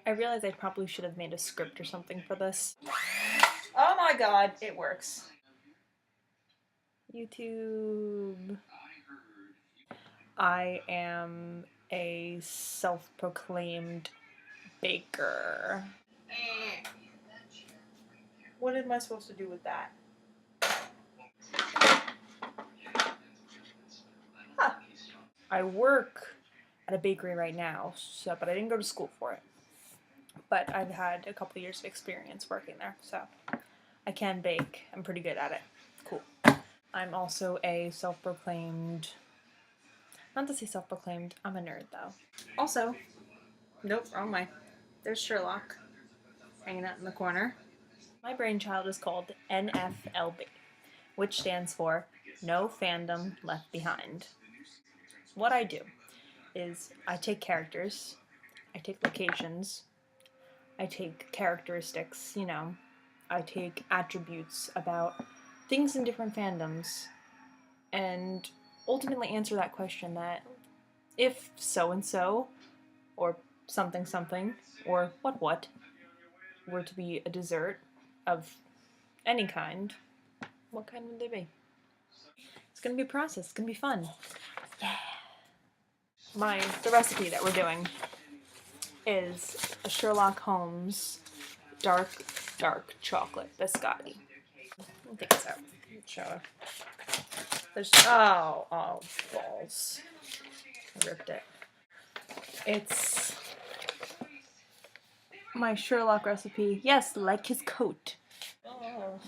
I realized I probably should have made a script or something for this. Oh my god, it works. YouTube. I am a self-proclaimed baker. What am I supposed to do with that? Huh. I work at a bakery right now, but I didn't go to school for it. But I've had a couple years of experience working there, so I can bake. I'm pretty good at it. Cool. I'm also a self-proclaimed, not to say self-proclaimed, I'm a nerd though. Also, nope, wrong way. There's Sherlock hanging out in the corner. My brainchild is called NFLB, which stands for No Fandom Left Behind. What I do is I take characters, I take locations, I take characteristics, I take attributes about things in different fandoms, and ultimately answer that question that if so-and-so, or something, or what, were to be a dessert of any kind, what kind would they be? It's gonna be a process, it's gonna be fun. Yeah. The recipe that we're doing is a Sherlock Holmes dark chocolate biscotti. I think it's out. Show her. There's oh balls. I ripped it. It's my Sherlock recipe. Yes, like his coat. Oh.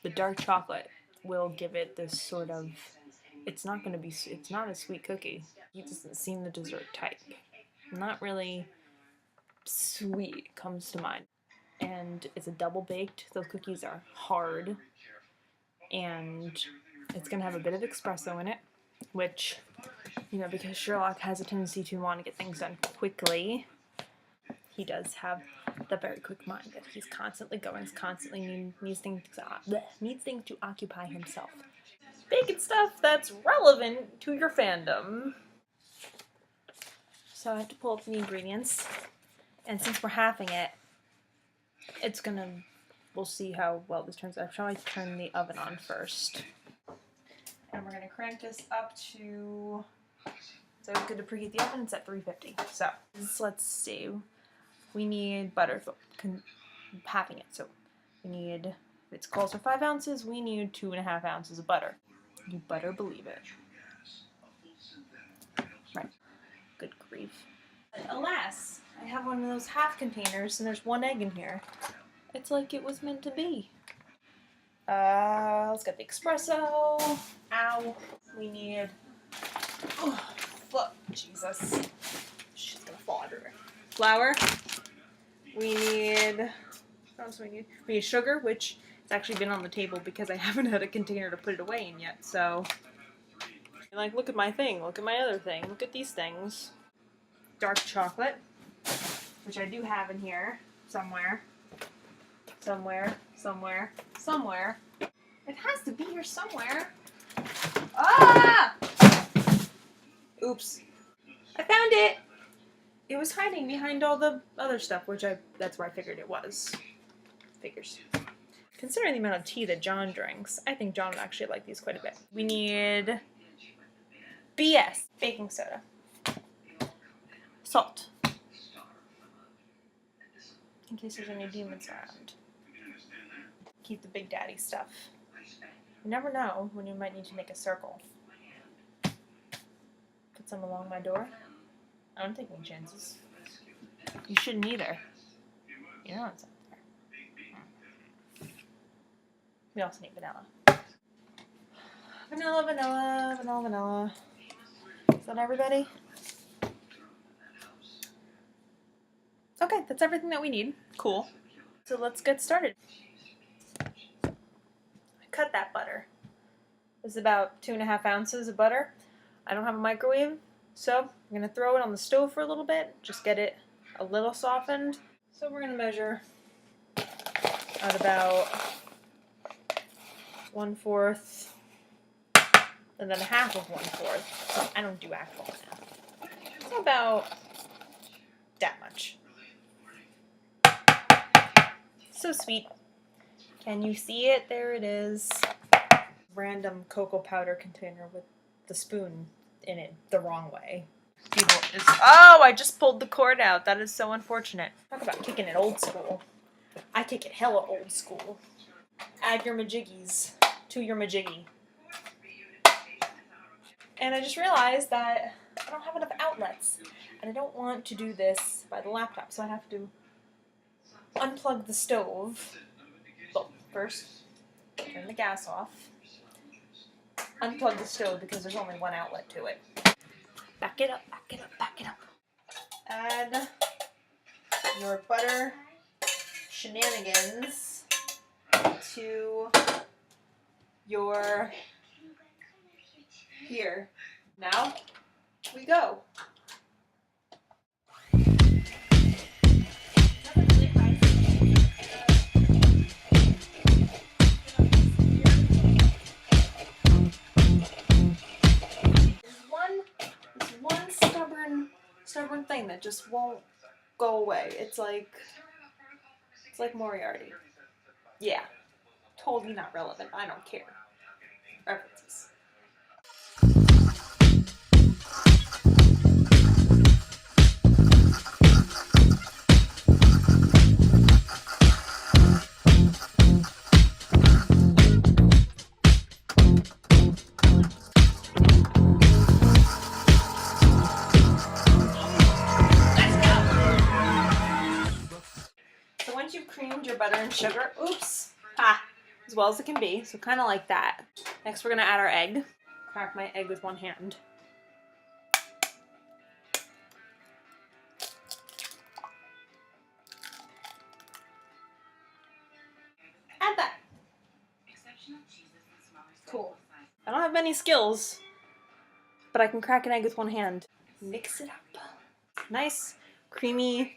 The dark chocolate will give it this sort of. It's not a sweet cookie. He doesn't seem the dessert type. Not really sweet comes to mind. And it's a double baked. Those cookies are hard. And it's going to have a bit of espresso in it, which, because Sherlock has a tendency to want to get things done quickly, he does have the very quick mind that he's constantly going, needs things to occupy himself. Baking stuff that's relevant to your fandom. So I have to pull up the ingredients, and since we're halving it, we'll see how well this turns out. I'll probably turn the oven on first. And we're going to crank this up to, so it's good to preheat the oven, it's at 350. So, let's see, we need butter, halving it, so we need, if it calls for 5 ounces, we need 2.5 ounces of butter. You better believe it. Right. Good grief. But alas, I have one of those half containers and there's 1 egg in here. It's like it was meant to be. Let's get the espresso. Ow. We need, oh, fuck, Jesus. She's gonna fall everywhere. Flour. We need, what else do we need? We need sugar, which has actually been on the table because I haven't had a container to put it away in yet, so. Like, look at my thing, look at my other thing, look at these things. Dark chocolate, which I do have in here, somewhere. It has to be here somewhere. Ah! Oops. I found it! It was hiding behind all the other stuff, that's where I figured it was. Figures. Considering the amount of tea that John drinks, I think John would actually like these quite a bit. We need BS, baking soda, salt, in case there's any demons around. Keep the big daddy stuff. You never know when you might need to make a circle. Put some along my door. I don't take any chances. You shouldn't either. You know what's up there. We also need vanilla. Vanilla. Is that everybody? Okay, that's everything that we need. Cool. So let's get started. I cut that butter. This is about 2.5 ounces of butter. I don't have a microwave, so I'm going to throw it on the stove for a little bit, just get it a little softened. So we're going to measure at about 1/4 and then 1/2 of 1/4. So I don't do actual math. So about that much. So sweet. Can you see it? There it is. Random cocoa powder container with the spoon in it the wrong way. Oh, I just pulled the cord out. That is so unfortunate. Talk about kicking it old school. I kick it hella old school. Add your majiggies to your majiggy. And I just realized that I don't have enough outlets. And I don't want to do this by the laptop, so I have to unplug the stove. Well, first, turn the gas off. Unplug the stove because there's only one outlet to it. Back it up, back it up, back it up. Add your butter shenanigans to your here. Now we go. There's one stubborn thing that just won't go away. It's like Moriarty. Yeah. Totally not relevant. I don't care. References. So once you've creamed your butter and sugar, as well as it can be, so kind of like that. Next we're going to add our egg. Crack my egg with one hand. Add that. Cool. I don't have many skills, but I can crack an egg with one hand. Mix it up. Nice, creamy,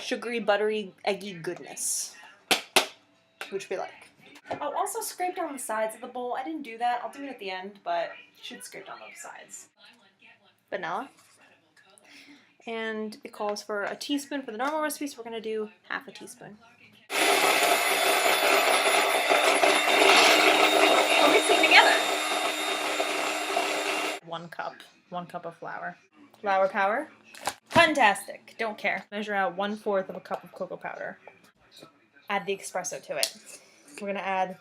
sugary, buttery, eggy goodness, which we like. Oh, also scrape down the sides of the bowl. I didn't do that. I'll do it at the end, but you should scrape down those sides. Vanilla. And it calls for a teaspoon for the normal recipe, so we're going to do half a teaspoon. We're mixing together. 1 cup of flour. Flour power. Fantastic. Don't care. Measure out 1/4 of a cup of cocoa powder. Add the espresso to it. We're gonna add,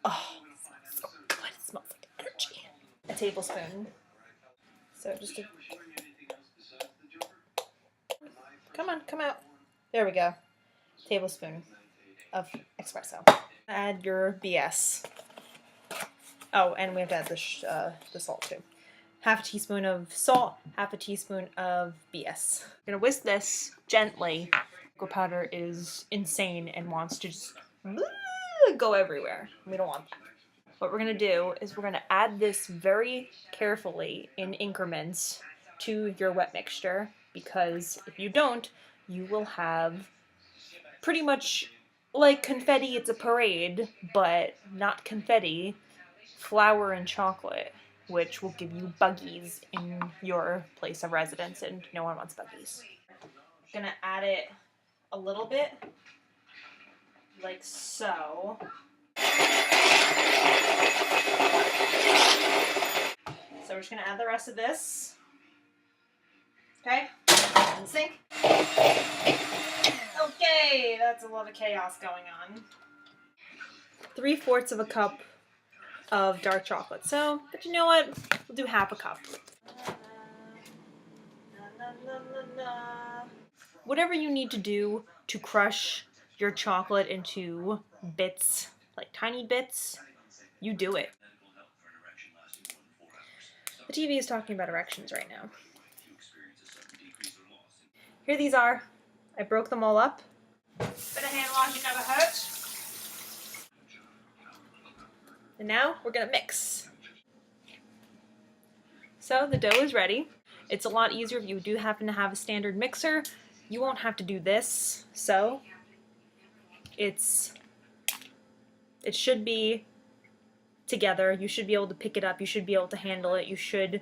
oh, it smells so good. It smells like energy. A tablespoon. So just a, come on, come out. There we go. Tablespoon of espresso. Add your BS. Oh, and we have to add the salt too. Half a teaspoon of salt, half a teaspoon of BS. We're gonna whisk this gently. Cocoa powder is insane and wants to just go everywhere. We don't want that. What we're gonna do is we're gonna add this very carefully in increments to your wet mixture, because if you don't, you will have pretty much like confetti. It's a parade, but not confetti. Flour and chocolate, which will give you buggies in your place of residence, and no one wants buggies. I'm gonna add it a little bit, like so. So we're just gonna add the rest of this. Okay, in the sink. Okay, that's a lot of chaos going on. 3/4 of a cup of dark chocolate. So, but you know what? We'll do half a cup. Whatever you need to do to crush your chocolate into bits, like tiny bits, you do it. The TV is talking about erections right now. Here these are. I broke them all up. Bit of hand washing never hurt. And now we're gonna mix. So the dough is ready. It's a lot easier if you do happen to have a standard mixer. You won't have to do this. So it should be together. You should be able to pick it up. You should be able to handle it. You should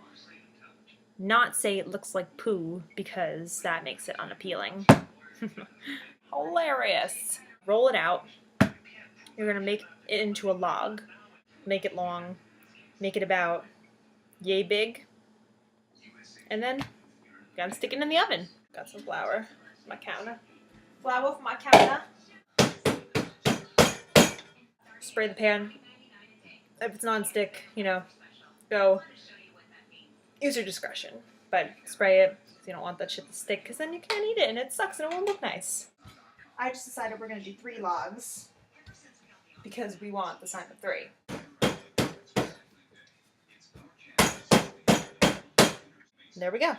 not say it looks like poo, because that makes it unappealing. Hilarious. roll it out. You're gonna make it into a log, make it long, make it about yay big, and then gotta stick it in the oven. Got some flour for my counter. Flour for my counter. Spray the pan. If it's non-stick, you know, go use your discretion. But spray it because you don't want that shit to stick, because then you can't eat it and it sucks and it won't look nice. I just decided we're gonna do 3 logs because we want the sign of 3. There we go.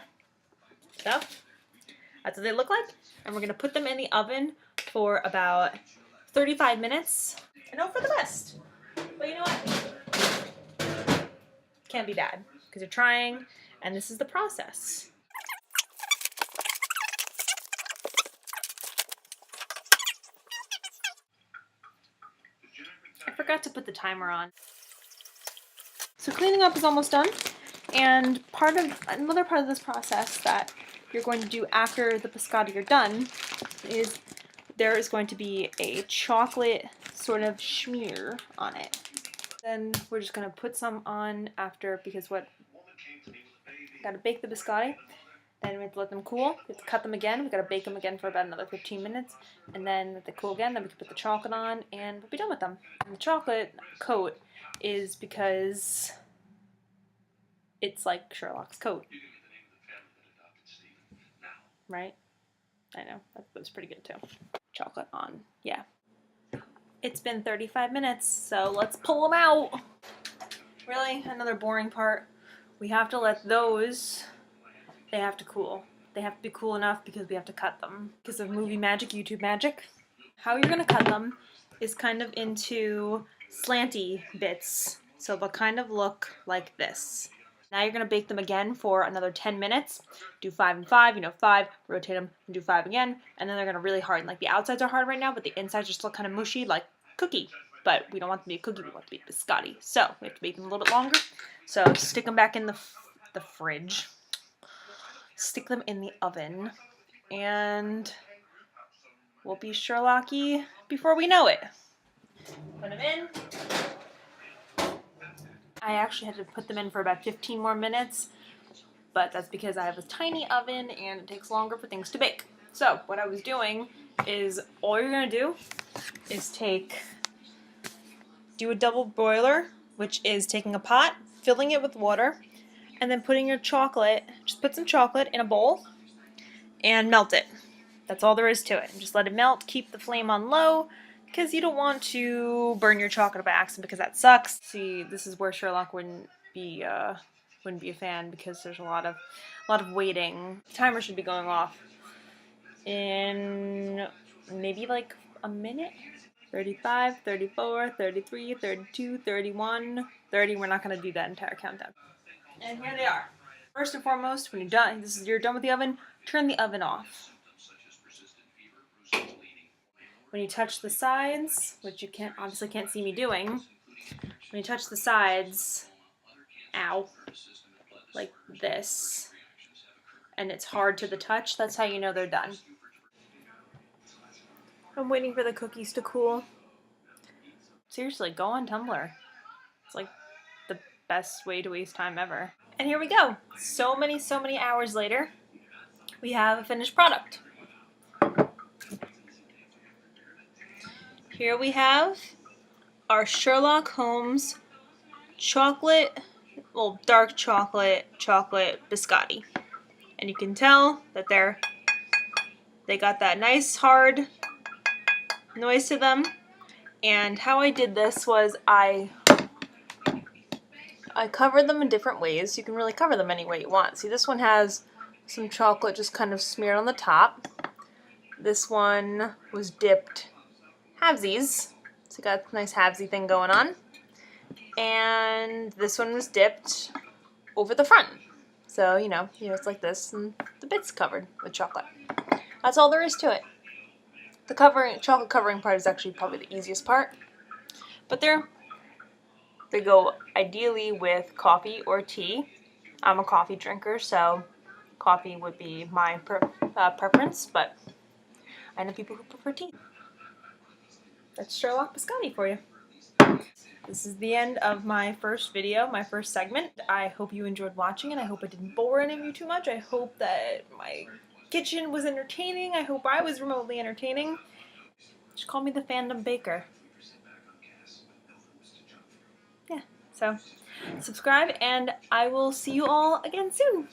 So that's what they look like, and we're gonna put them in the oven for about 35 minutes and hope for the best. But you know what? Can't be bad because you're trying, and this is the process. I forgot to put the timer on. So cleaning up is almost done, and another part of this process that you're going to do after the biscotti are done is there is going to be a chocolate sort of smear on it. Then we're just going to put some on after, because gotta bake the biscotti, then we have to let them cool, we have to cut them again, we gotta bake them again for about another 15 minutes, and then if they cool again, then we can put the chocolate on, and we'll be done with them. And the chocolate coat is because it's like Sherlock's coat. Right? I know, that was pretty good too. Chocolate on, yeah. It's been 35 minutes, so let's pull them out. Really, another boring part. We have to let those, they have to cool. They have to be cool enough because we have to cut them. Because of movie magic, YouTube magic. How you're gonna cut them is kind of into slanty bits. So they'll kind of look like this. Now you're gonna bake them again for another 10 minutes. Do 5 and 5, 5, rotate them, and do 5 again, and then they're gonna really harden. Like the outsides are hard right now, but the insides are still kind of mushy, like cookie. But we don't want them to be a cookie, we want them to be biscotti. So we have to bake them a little bit longer. So stick them back in the fridge. Stick them in the oven, and we'll be Sherlocky before we know it. Put them in. I actually had to put them in for about 15 more minutes, but that's because I have a tiny oven and it takes longer for things to bake. So what I was doing is, all you're gonna do is do a double boiler, which is taking a pot, filling it with water, and then putting your chocolate, just put some chocolate in a bowl and melt it. That's all there is to it. Just let it melt, keep the flame on low, because you don't want to burn your chocolate by accident, because that sucks. See, this is where Sherlock wouldn't be a fan, because there's a lot of waiting. The timer should be going off in maybe like a minute. 35, 34, 33, 32, 31, 30. We're not going to do that entire countdown. And here they are. First and foremost, when you're done with the oven, turn the oven off. When you touch the sides, which you obviously can't see me doing, when you touch the sides, ow, like this, and it's hard to the touch, that's how you know they're done. I'm waiting for the cookies to cool. Seriously, go on Tumblr. It's like the best way to waste time ever. And here we go. So many hours later, we have a finished product. Here we have our Sherlock Holmes dark chocolate biscotti. And you can tell that they got that nice hard noise to them. And how I did this was I covered them in different ways. You can really cover them any way you want. See, this one has some chocolate just kind of smeared on the top. This one was dipped halvesies. So you got a nice halvesy thing going on. And this one was dipped over the front. So, it's like this, and the bit's covered with chocolate. That's all there is to it. The chocolate covering part is actually probably the easiest part. But they go ideally with coffee or tea. I'm a coffee drinker, so coffee would be my preference, but I know people who prefer tea. That's Sherlock Biscotti for you. This is the end of my first video, my first segment. I hope you enjoyed watching it. I hope it didn't bore any of you too much. I hope that my kitchen was entertaining. I hope I was remotely entertaining. Just call me the Fandom Baker. Yeah, so subscribe and I will see you all again soon.